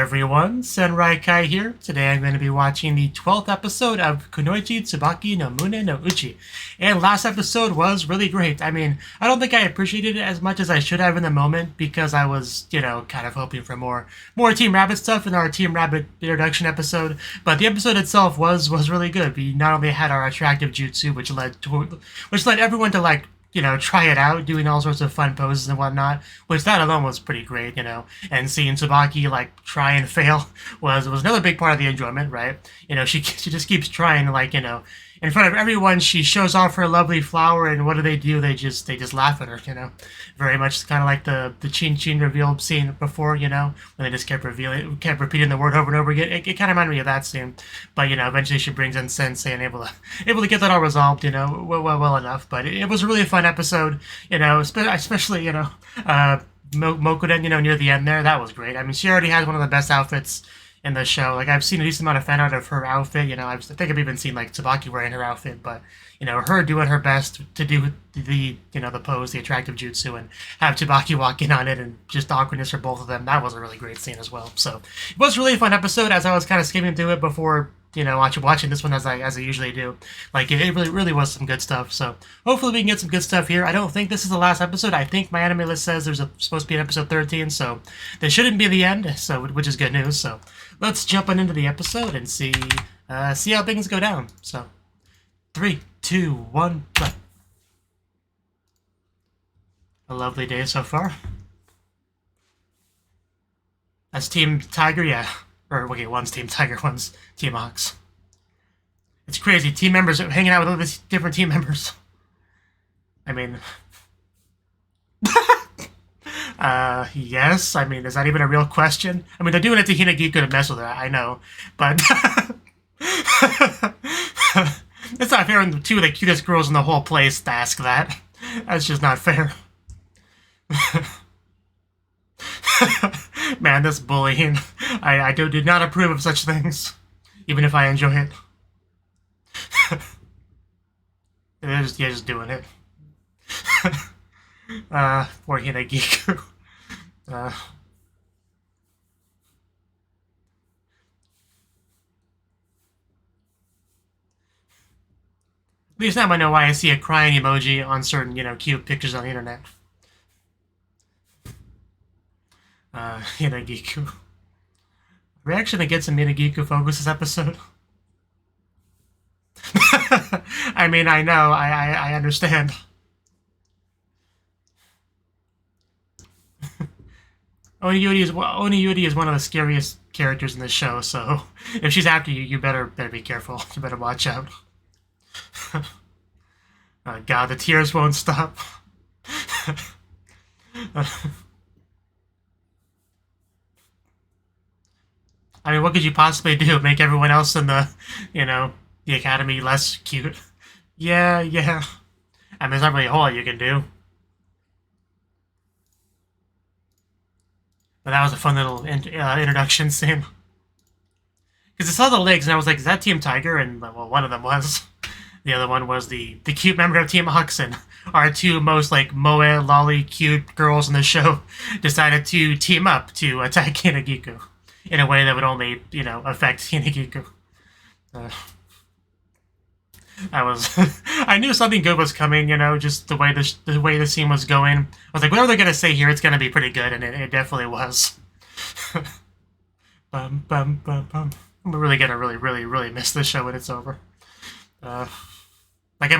everyone, Senrai Kai here. Today I'm going to be watching the 12th episode of Kunoichi Tsubaki no Mune no Uchi. And last episode was really great. I mean, I don't think I appreciated it as much as I should have in the moment because I was, kind of hoping for more Team Rabbit stuff in our Team Rabbit introduction episode. But the episode itself was really good. We not only had our attractive jutsu, which led everyone to try it out, doing all sorts of fun poses and whatnot, which that alone was pretty great, and seeing Tsubaki, try and fail was another big part of the enjoyment, right? She just keeps trying, in front of everyone, she shows off her lovely flower, and what do? They just laugh at her, very much kind of like the Chin Chin reveal scene before, when they just kept repeating the word over and over again. It kind of reminded me of that scene, but eventually she brings in Sensei and able to get that all resolved, well enough. But it was a really fun episode, especially Mokuden, near the end there. That was great. I mean, she already has one of the best outfits in the show. I've seen a decent amount of fan art of her outfit. I think I've even seen Tsubaki wearing her outfit, but her doing her best to do the pose, the attractive jutsu, and have Tsubaki walk in on it, and just the awkwardness for both of them. That was a really great scene as well. So it was really a fun episode. As I was kind of skimming through it before watching this one as I usually do. It really was some good stuff. So hopefully we can get some good stuff here. I don't think this is the last episode. I think my anime list says there's supposed to be an episode 13, so this shouldn't be the end, which is good news. So let's jump on into the episode and see how things go down. So 3, 2, 1, play. A lovely day so far. That's Team Tiger, yeah. Or, okay, one's Team Tiger, one's Team Ox. It's crazy. Team members are hanging out with all these different team members. I mean... yes. I mean, is that even a real question? I mean, they're doing it to Hinagiku to mess with her, I know. But... it's not fair on two of the cutest girls in the whole place to ask that. That's just not fair. Man, this bullying. I do not approve of such things, even if I enjoy it. They're just doing it. Poor Hinagiku. At least now I know why I see a crying emoji on certain, cute pictures on the internet. Hinagiku. Are we actually gonna get some Hinagiku focus this episode? I mean, I know, I understand. Oniyuri is one of the scariest characters in the show, so if she's after you, you better be careful. You better watch out. Oh God, the tears won't stop. I mean, what could you possibly do? Make everyone else in the, the academy less cute? Yeah. I mean, there's not really a whole lot you can do. But that was a fun little introduction scene. Because I saw the legs, and I was like, is that Team Tiger? And, well, one of them was. The other one was the cute member of Team Oxen. Our two most, moe, lolly, cute girls in the show decided to team up to attack Hinagiku in a way that would only, affect Hinagiku. I knew something good was coming, just the way the scene was going. I was like, whatever they're gonna say here, it's gonna be pretty good, and it definitely was. Bum. I'm really gonna really miss this show when it's over. I'm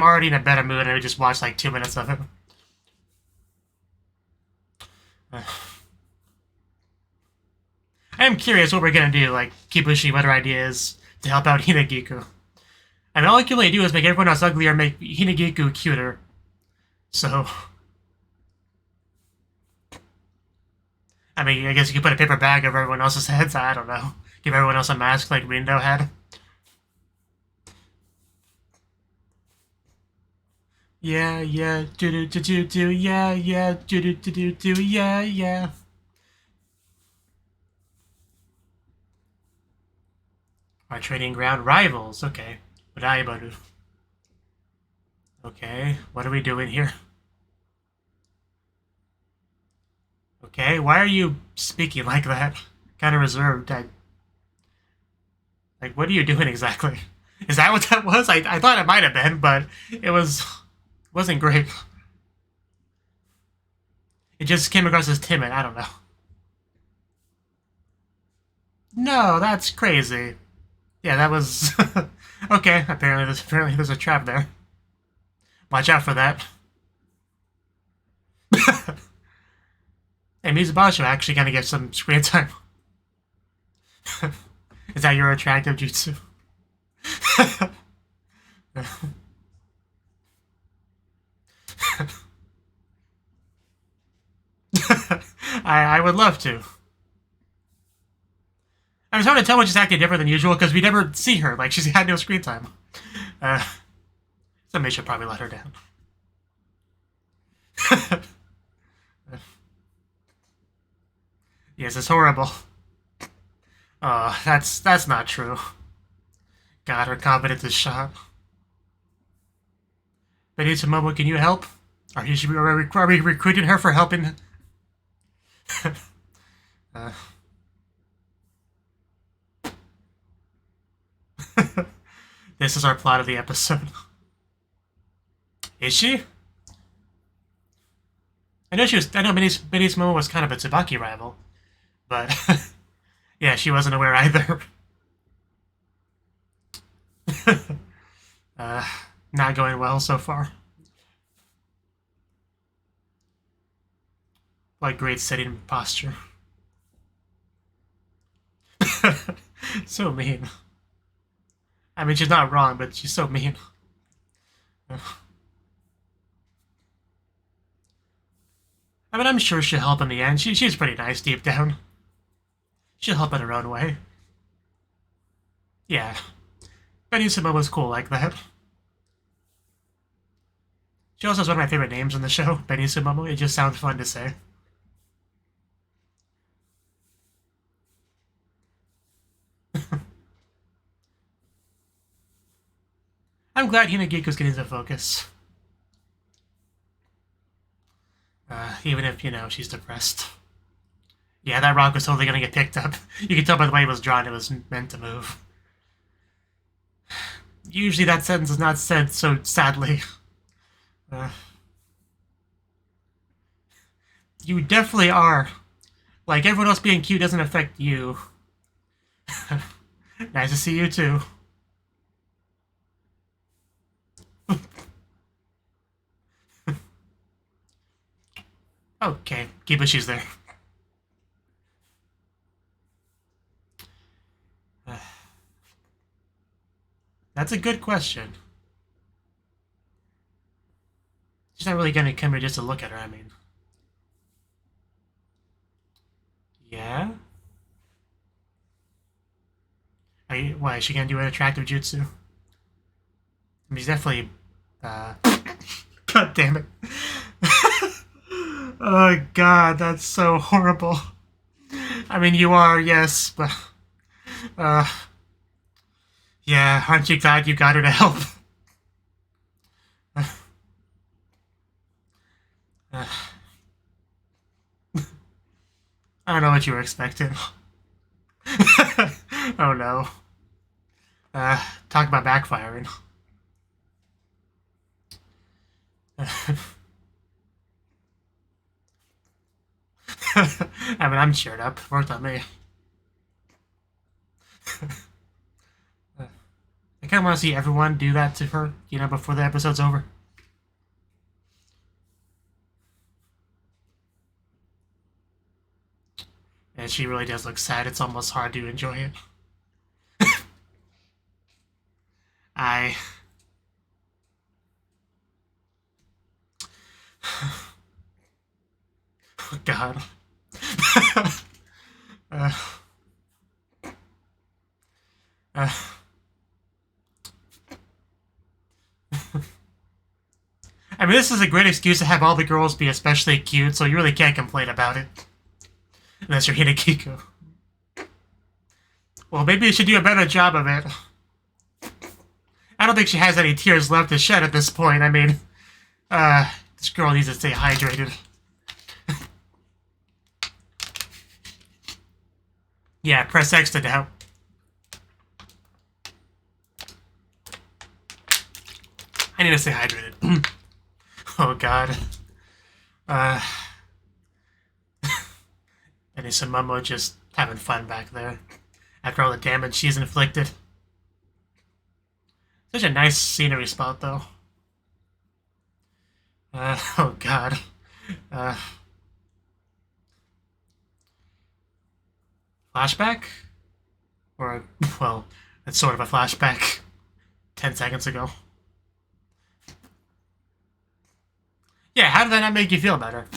already in a better mood, and I just watched 2 minutes of it. I am curious what we're gonna do, Kibushi, what her idea is to help out Hinagiku. I mean, all I can really do is make everyone else uglier and make Hinagiku cuter. So... I mean, I guess you could put a paper bag over everyone else's heads, I don't know. Give everyone else a mask like Rindo had. Yeah, do-do-do-do-do, yeah, do-do-do-do-do, yeah. Our training ground rivals, okay. Raibaru. Okay, what are we doing here? Okay, why are you speaking like that? kind of reserved. Like, what are you doing exactly? Is that what that was? I thought it might have been, but it wasn't great. It just came across as timid. I don't know. No, that's crazy. Yeah, that was okay. Apparently there's a trap there. Watch out for that. Hey, Mizubashi actually gonna get some screen time. Is that your attractive jutsu? I would love to. I was hard to tell when she's acting different than usual because we never see her. Like, she's had no screen time. Somebody should probably let her down. Yes, it's horrible. Oh, that's not true. God, her confidence is shot. Benita Momo, can you help? Are we recruiting her for helping? This is our plot of the episode. Is she? I know Benita Momo was kind of a Tsubaki rival, but yeah, she wasn't aware either. Not going well so far. Like great sitting posture. So mean. I mean, she's not wrong, but she's so mean. I mean, I'm sure she'll help in the end. She's pretty nice deep down. She'll help in her own way. Yeah. Benita was cool like that. She also has one of my favorite names in the show, Benita Momo. It just sounds fun to say. I'm glad Hinagiku's getting some focus. Even if, you know, she's depressed. Yeah, that rock was totally gonna get picked up. You can tell by the way it was drawn, it was meant to move. Usually that sentence is not said so sadly. You definitely are. Like, everyone else being cute doesn't affect you. Nice to see you too. Okay, Kibushi's there. That's a good question. She's not really gonna come here just to look at her, I mean. Yeah? Why, is she gonna do an attractive jutsu? I mean, he's definitely, God damn it. Oh god, that's so horrible. I mean, you are, yes, but... yeah, aren't you glad you got her to help? I don't know what you were expecting. Oh no. Talk about backfiring. I mean, I'm cheered up. Worked on me. I kind of want to see everyone do that to her, you know, before the episode's over. And she really does look sad. It's almost hard to enjoy it. Oh, God. I mean, this is a great excuse to have all the girls be especially cute, so you really can't complain about it. Unless you're Hinakiku. Well, maybe you should do a better job of it. I don't think she has any tears left to shed at this point. I mean, this girl needs to stay hydrated. Yeah, press X to doubt. I need to stay hydrated. Oh god. And Momo just having fun back there after all the damage she's inflicted. Such a nice scenery spot, though. Oh god. Flashback? Or, well, it's sort of a flashback. 10 seconds ago. Yeah, how did that not make you feel better?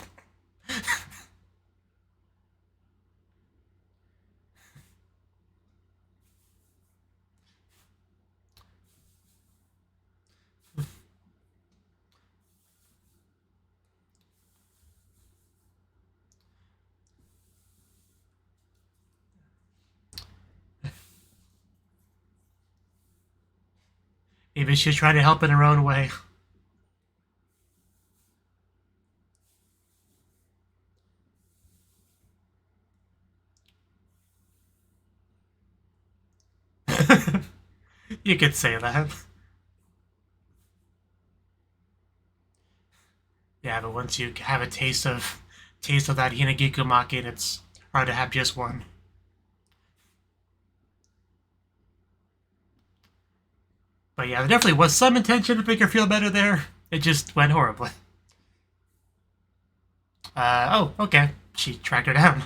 Maybe she's trying to help in her own way. You could say that. Yeah, but once you have a taste of that Hinagiku Maki, it's hard to have just one. But yeah, there definitely was some intention to make her feel better there. It just went horribly. Oh, okay. She tracked her down.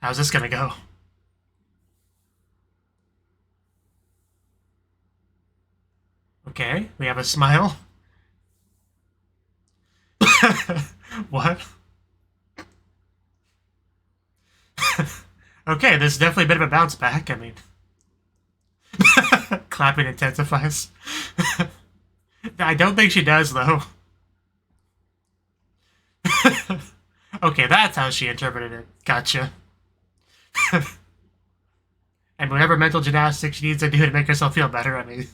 How's this gonna go? Okay, we have a smile. What? Okay, this is definitely a bit of a bounce back. I mean, clapping intensifies. I don't think she does, though. Okay, that's how she interpreted it. Gotcha. And whatever mental gymnastics she needs to do to make herself feel better, I mean...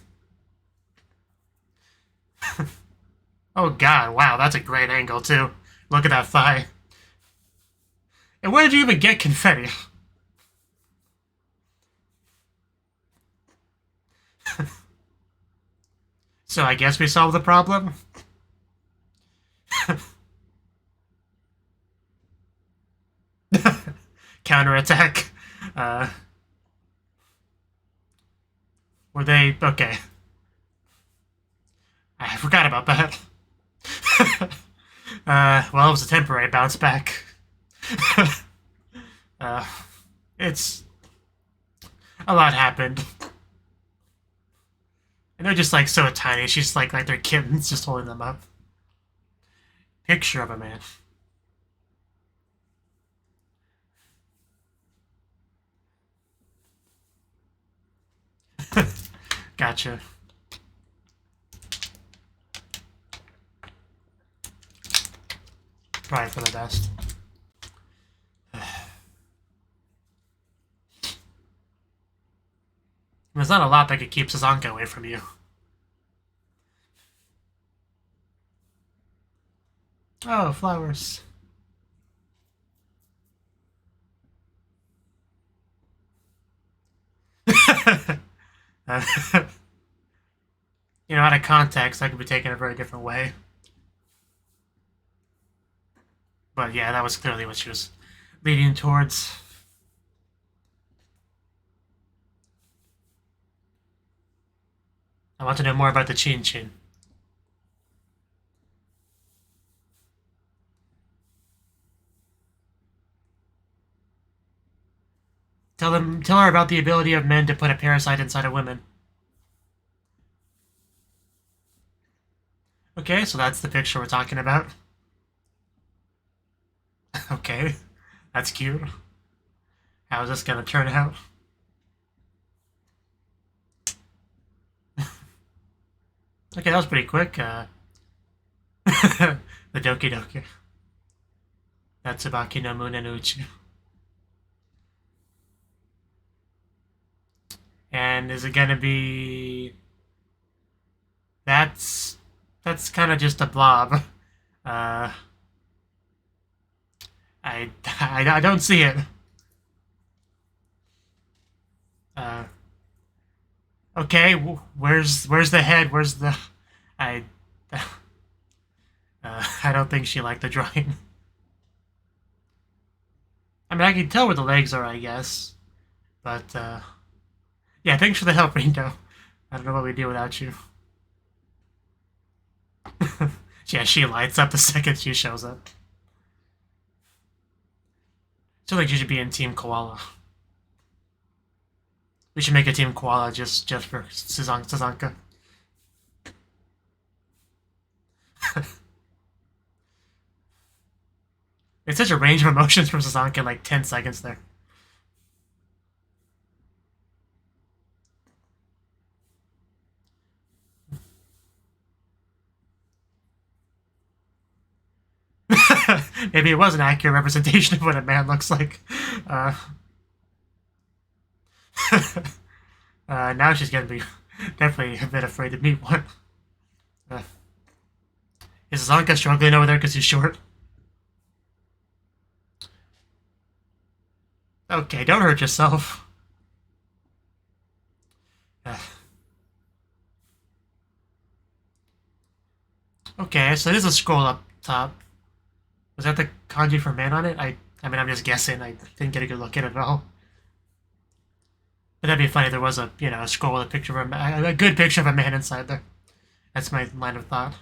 Oh god, wow, that's a great angle, too. Look at that thigh. And where did you even get confetti? So I guess we solved the problem? Counterattack. Were they... Okay. I forgot about that. Well, it was a temporary bounce back. It's... A lot happened. And they're just, like, so tiny. She's like they're kittens, just holding them up. Picture of a man. Gotcha. Probably for the best. There's not a lot that could keep Sazanka away from you. Oh, flowers. You know, out of context, that could be taken a very different way. But yeah, that was clearly what she was leading towards. I want to know more about the Chin Chin. Tell her about the ability of men to put a parasite inside of women. Okay, so that's the picture we're talking about. Okay, that's cute. How is this gonna turn out? Okay, that was pretty quick. The Doki Doki. That's Tsubaki no Mune no Uchi. And is it gonna be... That's kind of just a blob. I don't see it. Uh, okay, where's the head? Where's the... I... I don't think she liked the drawing. I mean, I can tell where the legs are, I guess. But, yeah, thanks for the help, Ringo. I don't know what we'd do without you. Yeah, she lights up the second she shows up. I feel like you should be in Team Koala. We should make a Team Koala just for Sazanka. It's such a range of emotions from Sazanka in like 10 seconds there. Maybe it was an accurate representation of what a man looks like. Now she's gonna be definitely a bit afraid to meet one. Is Sazanka struggling over there because he's short? Okay, don't hurt yourself. Okay, so there's a scroll up top. Was that the kanji for man on it? I mean, I'm just guessing. I didn't get a good look at it at all. But that'd be funny if there was a, a scroll with a picture of a good picture of a man inside there. That's my line of thought.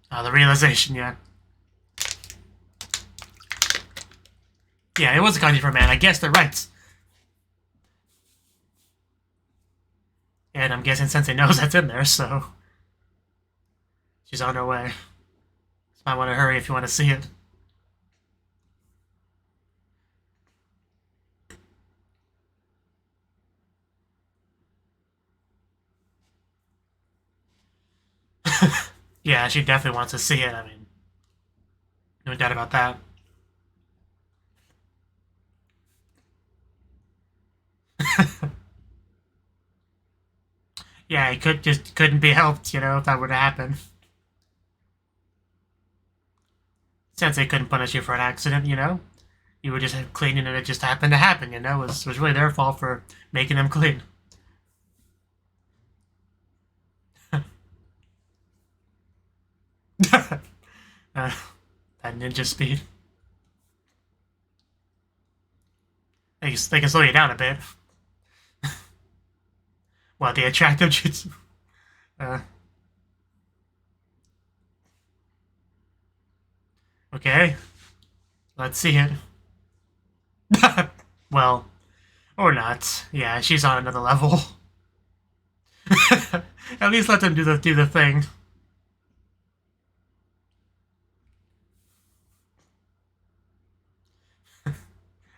The realization, yeah. Yeah, it was a kanji for man. I guess they're right. And I'm guessing Sensei knows that's in there, so... she's on her way. So I want to hurry if you want to see it. Yeah, she definitely wants to see it. I mean, no doubt about that. Yeah, it couldn't be helped, if that were to happen. Sensei couldn't punish you for an accident, You were just cleaning and it just happened to happen, It was really their fault for making them clean. That ninja speed. They can slow you down a bit. What, the attractive jutsu? Okay. Let's see it. Well, or not. Yeah, she's on another level. At least let them do the thing.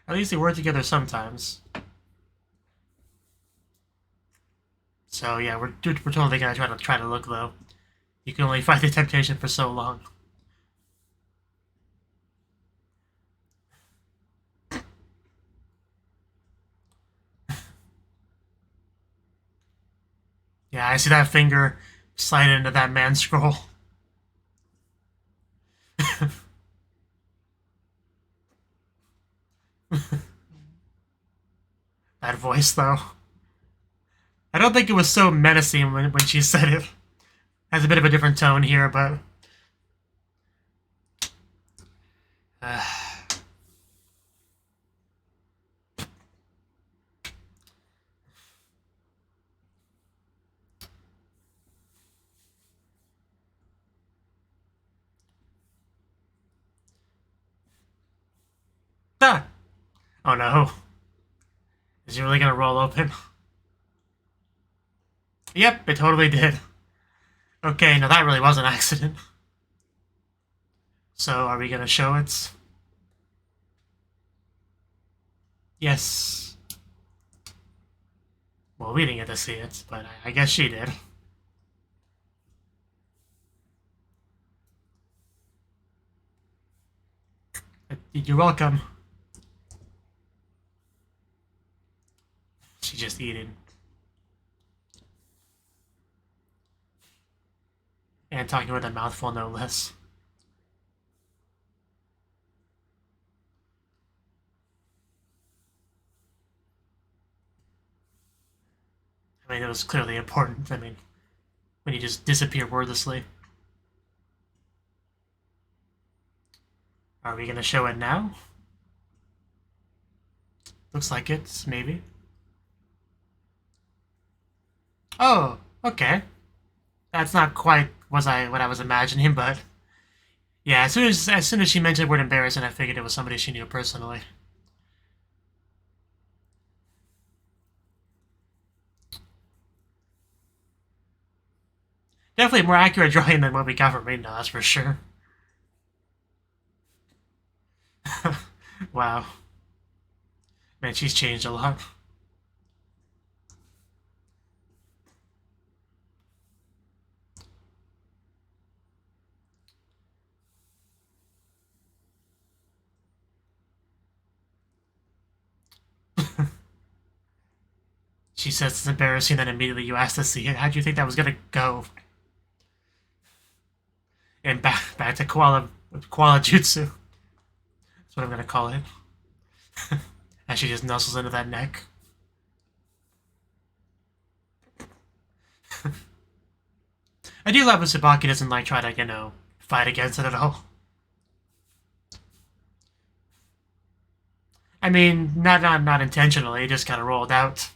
At least they work together sometimes. So yeah, we're totally gonna try to look though. You can only fight the temptation for so long. Yeah, I see that finger slide into that man's scroll. That voice, though. I don't think it was so menacing when she said it. Has a bit of a different tone here, but... Ah! Oh no. Is he really gonna roll open? Yep, it totally did. Okay, now that really was an accident. So, are we gonna show it? Yes. Well, we didn't get to see it, but I guess she did. You're welcome. She's just eating. And talking with a mouthful, no less. I mean, it was clearly important. I mean, when you just disappear wordlessly. Are we gonna show it now? Looks like it, maybe. Oh, okay. That's not quite what I was imagining, but yeah, as soon as she mentioned the word embarrassing, I figured it was somebody she knew personally. Definitely more accurate drawing than what we got from Rinda, that's for sure. Wow. Man, she's changed a lot. She says it's embarrassing, then immediately you ask to see it. How'd you think that was gonna go? And back to koala jutsu. That's what I'm gonna call it. As she just nuzzles into that neck. I do love when Tsubaki doesn't like try to, fight against it at all. I mean, not intentionally, it just kind of rolled out.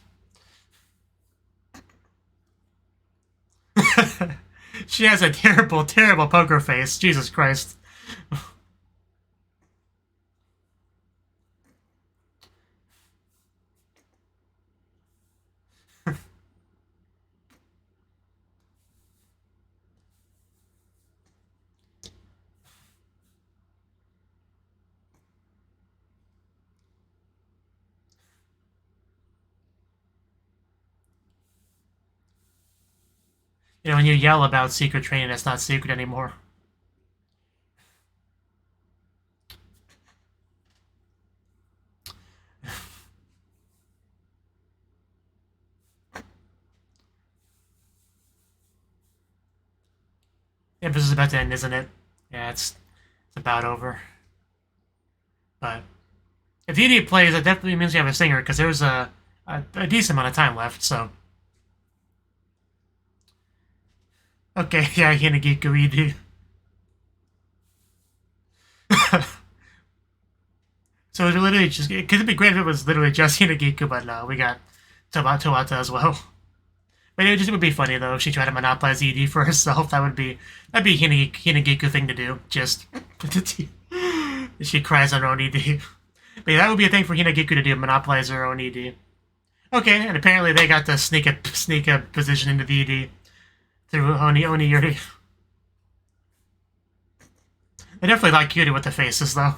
She has a terrible, terrible poker face. Jesus Christ. When you yell about secret training, it's not secret anymore. Yeah, this is about to end, isn't it? Yeah, it's about over. But if the idiot plays, that definitely means you have a singer, because there's a decent amount of time left, so. Okay, yeah, Hinagiku ED. So it literally just, it could be great if it was literally just Hinagiku, but no, we got Tawata as well. But it would be funny though if she tried to monopolize ED for herself. That'd be a Hinagiku thing to do. Just she cries on her own ED. But yeah, that would be a thing for Hinagiku to do, monopolize her own ED. Okay, and apparently they got to sneak a position into the ED through Oni Yuri. I definitely like Yuri with the faces though.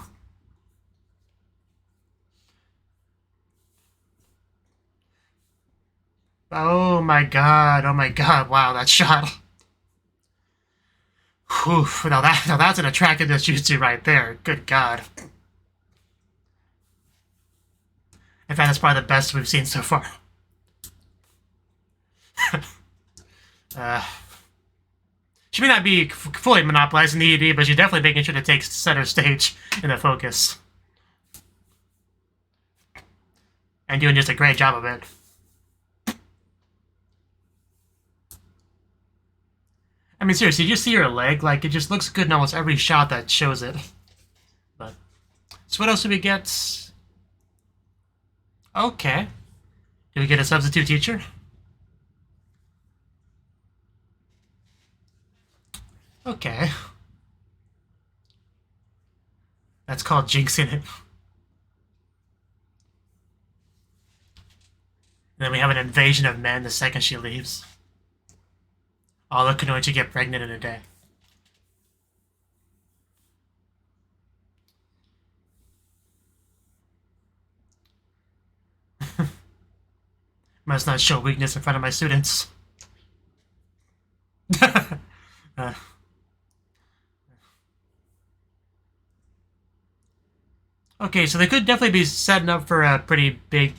Oh my god, wow, that shot. Whew, now that's an attractiveness jutsu right there. Good god. In fact, that's probably the best we've seen so far. She may not be fully monopolizing the ED, but she's definitely making sure to take center stage in the focus. And doing just a great job of it. I mean, seriously, you just see her leg? Like, it just looks good in almost every shot that shows it. But, so what else do we get? Okay. Do we get a substitute teacher? Okay. That's called jinxing it. And then we have an invasion of men the second she leaves. All the Kunoichi get pregnant in a day. Must not show weakness in front of my students. Okay, so they could definitely be setting up for a pretty big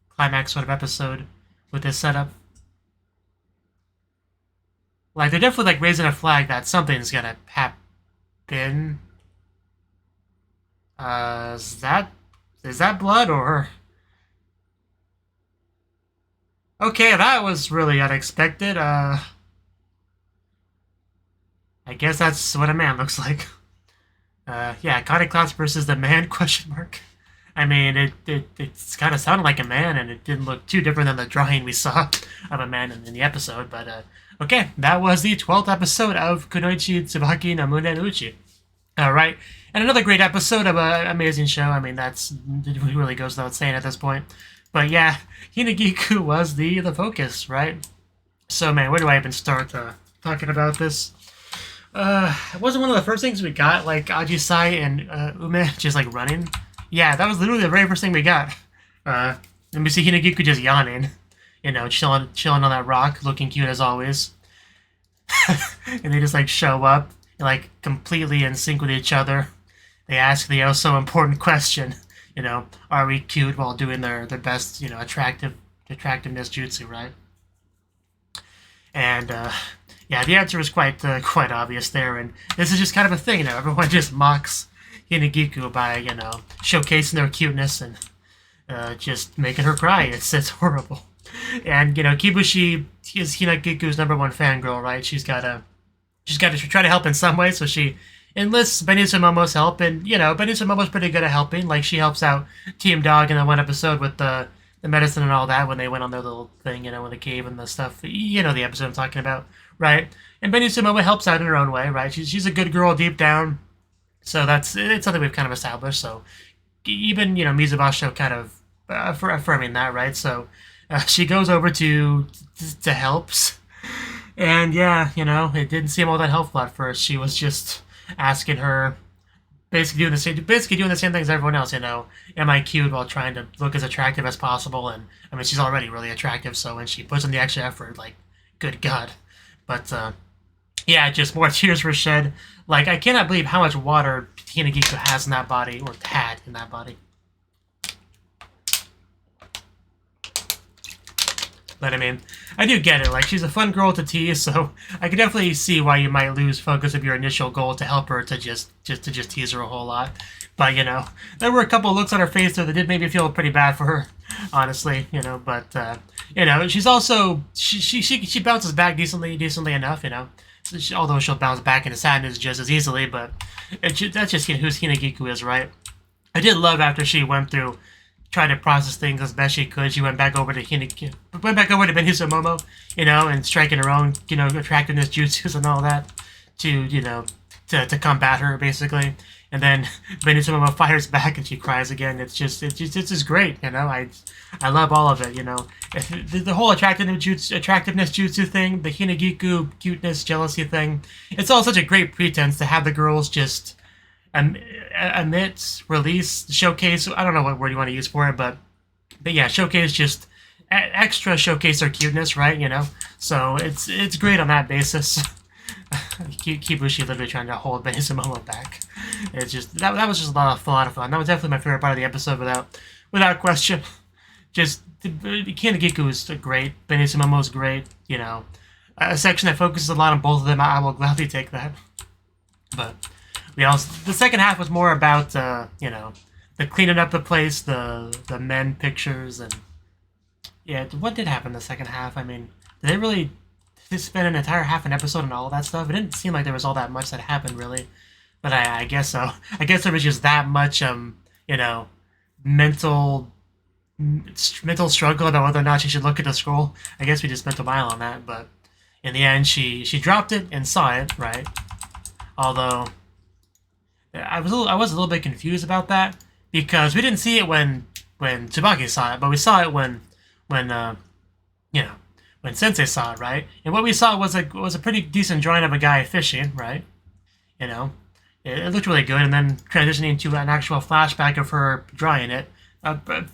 climax sort of episode with this setup. Like, they're definitely, like, raising a flag that something's gonna happen. Is that blood, or... Okay, that was really unexpected. I guess that's what a man looks like. Yeah, Claus versus the man, question mark. I mean, it's kind of sounded like a man, and it didn't look too different than the drawing we saw of a man in the episode, but, okay, that was the 12th episode of Kunoichi Tsubaki no Mune no Uchi. Alright, and another great episode of an amazing show. I mean, it really goes without saying at this point. But yeah, Hinagiku was the focus, right? So, man, where do I even start talking about this? It wasn't one of the first things we got, like Ajisai and Ume just like running. Yeah, that was literally the very first thing we got. And we see Hinagiku just yawning, chilling on that rock, looking cute as always. And they just like show up, like completely in sync with each other. They ask the so important question, are we cute while doing their best, attractiveness jutsu, right? And yeah, the answer is quite obvious there, and this is just kind of a thing, everyone just mocks Hinagiku by, showcasing their cuteness and just making her cry. It's horrible. And, Kibushi is Hinagiku's #1 fangirl, right? She's got to try to help in some way, so she enlists Benicio Momo's help, and, Benicio Momo's pretty good at helping. Like, she helps out Team Dog in that one episode with the medicine and all that when they went on their little thing, in the cave and the stuff. The episode I'm talking about, right? And Benicio Momo helps out in her own way, right? She's a good girl deep down, so it's something we've kind of established. So even, Mizubasho kind of affirming that, right? So she goes over to helps. And yeah, it didn't seem all that helpful at first. She was just asking her, basically doing the same thing as everyone else. Am I cute while trying to look as attractive as possible? And I mean, she's already really attractive, so when she puts in the extra effort, like, good God. But yeah, just more tears were shed. Like, I cannot believe how much water Hinagiku has in that body, or had in that body. But I mean, I do get it. Like, she's a fun girl to tease, so I can definitely see why you might lose focus of your initial goal to help her to just tease her a whole lot. But there were a couple of looks on her face though that did make me feel pretty bad for her, honestly. But she's also she bounces back decently enough. Although she'll bounce back into sadness just as easily, but that's just who's Hinagiku is, right? I did love after she went through, tried to process things as best she could. She went back over to Benicio Momo, and striking her own, attractiveness jutsus and all that to combat her, basically. And then Benicio Momo fires back and she cries again. It's just great, I love all of it, The whole attractiveness jutsu thing, the Hinagiku cuteness, jealousy thing, it's all such a great pretense to have the girls just emit, release, showcase. I don't know what word you want to use for it, but yeah, showcase, just extra showcase their cuteness, right? So it's great on that basis. Kibushi literally trying to hold Benicio Momo back. It's just that was just a lot of fun. That was definitely my favorite part of the episode, without question. Just Hinagiku is great. Benicio Momo is great. A section that focuses a lot on both of them. I will gladly take that. But the second half was more about the cleaning up the place, the men pictures, and yeah, what did happen in the second half? I mean, did they really spend an entire half an episode on all of that stuff? It didn't seem like there was all that much that happened, really. But I guess so. I guess there was just that much mental struggle about whether or not she should look at the scroll. I guess we just spent a while on that, but in the end, she dropped it and saw it, right? Although I was a little bit confused about that, because we didn't see it when Tsubaki saw it, but we saw it when Sensei saw it, right? And what we saw was a pretty decent drawing of a guy fishing, right? It looked really good, and then transitioning to an actual flashback of her drawing it,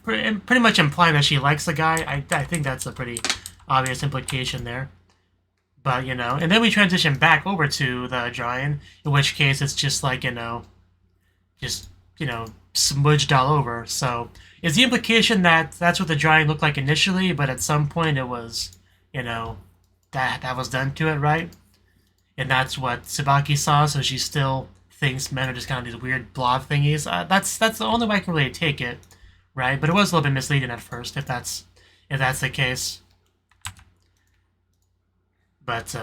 pretty much implying that she likes the guy. I think that's a pretty obvious implication there. But, and then we transition back over to the drawing, in which case it's just like, smudged all over. So, is the implication that that's what the drawing looked like initially, but at some point it was, that was done to it, right? And that's what Tsubaki saw, so she still thinks men are just kind of these weird blob thingies. That's the only way I can really take it, right? But it was a little bit misleading at first, if that's the case. But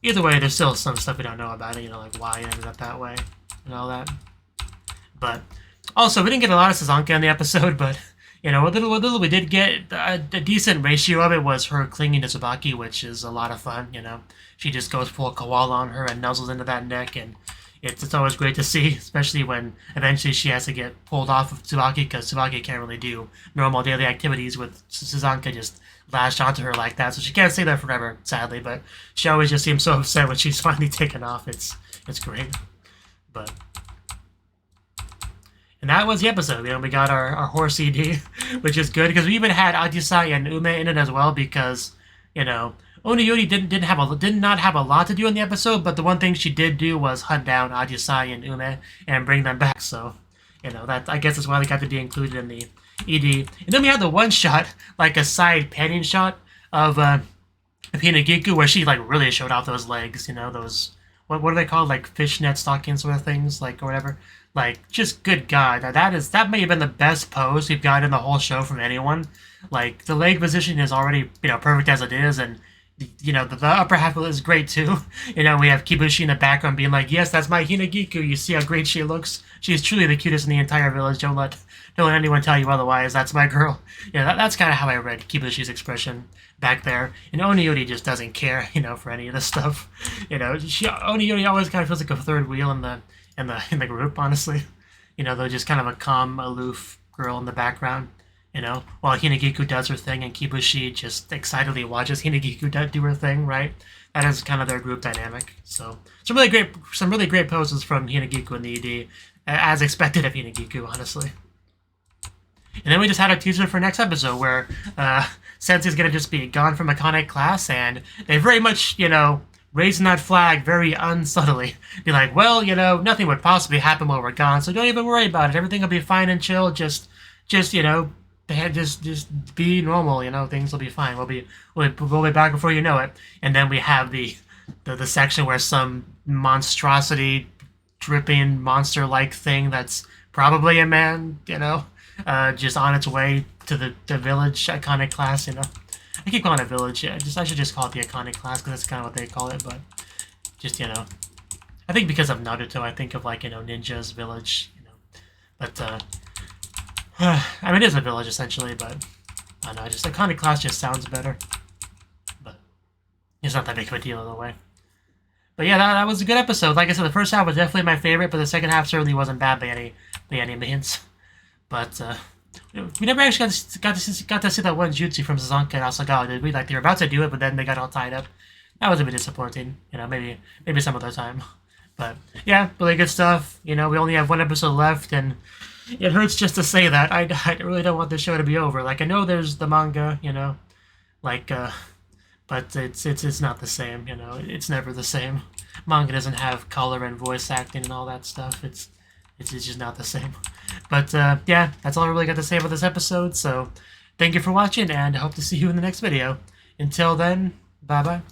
either way, there's still some stuff we don't know about it, you know, like why it ended up that way and all that. But also, we didn't get a lot of Sazanka in the episode, but, you know, what little we did get, a decent ratio of it was her clinging to Tsubaki, which is a lot of fun, you know. She just goes full koala on her and nuzzles into that neck, and it's always great to see, especially when eventually she has to get pulled off of Tsubaki, because Tsubaki can't really do normal daily activities with Sazanka just lashed onto her like that, so she can't stay there forever, sadly, but she always just seems so upset when she's finally taken off. It's great. But... and that was the episode. You know, we got our horse ED, which is good, because we even had Ajisai and Ume in it as well, because, you know, Oniyori did not have a lot to do in the episode, but the one thing she did do was hunt down Ajisai and Ume and bring them back, so, you know, that, I guess that's why they got to be included in the ED. And then we had the one shot, like a side panning shot of Hinagiku, where she, like, really showed off those legs, you know, those, what are they called, like, fishnet stocking sort of things, like, or whatever. Like, just good God, that may have been the best pose we've got in the whole show from anyone. Like, the leg position is already, you know, perfect as it is, and, you know, the upper half of it is great too. You know, we have Kibushi in the background being like, yes, that's my Hinagiku, you see how great she looks? She's truly the cutest in the entire village, don't let anyone tell you otherwise, that's my girl. You know, that's kind of how I read Kibushi's expression back there. And Oniyori just doesn't care, you know, for any of this stuff. You know, Oniyori always kind of feels like a third wheel in the group, honestly. You know, they're just kind of a calm, aloof girl in the background, you know, while Hinagiku does her thing and Kibushi just excitedly watches Hinagiku do her thing, right? That is kind of their group dynamic. So, some really great poses from Hinagiku in the ED, as expected of Hinagiku, honestly. And then we just had a teaser for next episode where Sensei's gonna just be gone from Iconic class, and they very much, you know, raising that flag very unsubtly. Be like, well, you know, nothing would possibly happen while we're gone, so don't even worry about it. Everything will be fine and chill. Just you know, just be normal. You know, things will be fine. We'll be back before you know it. And then we have the section where some monstrosity, dripping monster-like thing that's probably a man, you know, just on its way to the village Iconic class. You know. I keep calling it village. Yeah, I should just call it the Iconic class, because that's kind of what they call it, but just, you know, I think because of Naruto, I think of, like, you know, ninja's village, you know, but, I mean, it is a village, essentially, but, I don't know, just Iconic class just sounds better, but it's not that big of a deal, in a way. But yeah, that was a good episode. Like I said, the first half was definitely my favorite, but the second half certainly wasn't bad by any means, but, we never actually got to see that one jutsu from Sazanka and Asagawa, did we? Like, they were about to do it, but then they got all tied up. That was a bit disappointing. You know, maybe some other time. But, yeah, really good stuff. You know, we only have one episode left, and it hurts just to say that. I really don't want this show to be over. Like, I know there's the manga, you know, like, but it's not the same, you know. It's never the same. Manga doesn't have color and voice acting and all that stuff. It's just not the same. But, yeah, that's all I really got to say about this episode, so thank you for watching, and I hope to see you in the next video. Until then, bye-bye.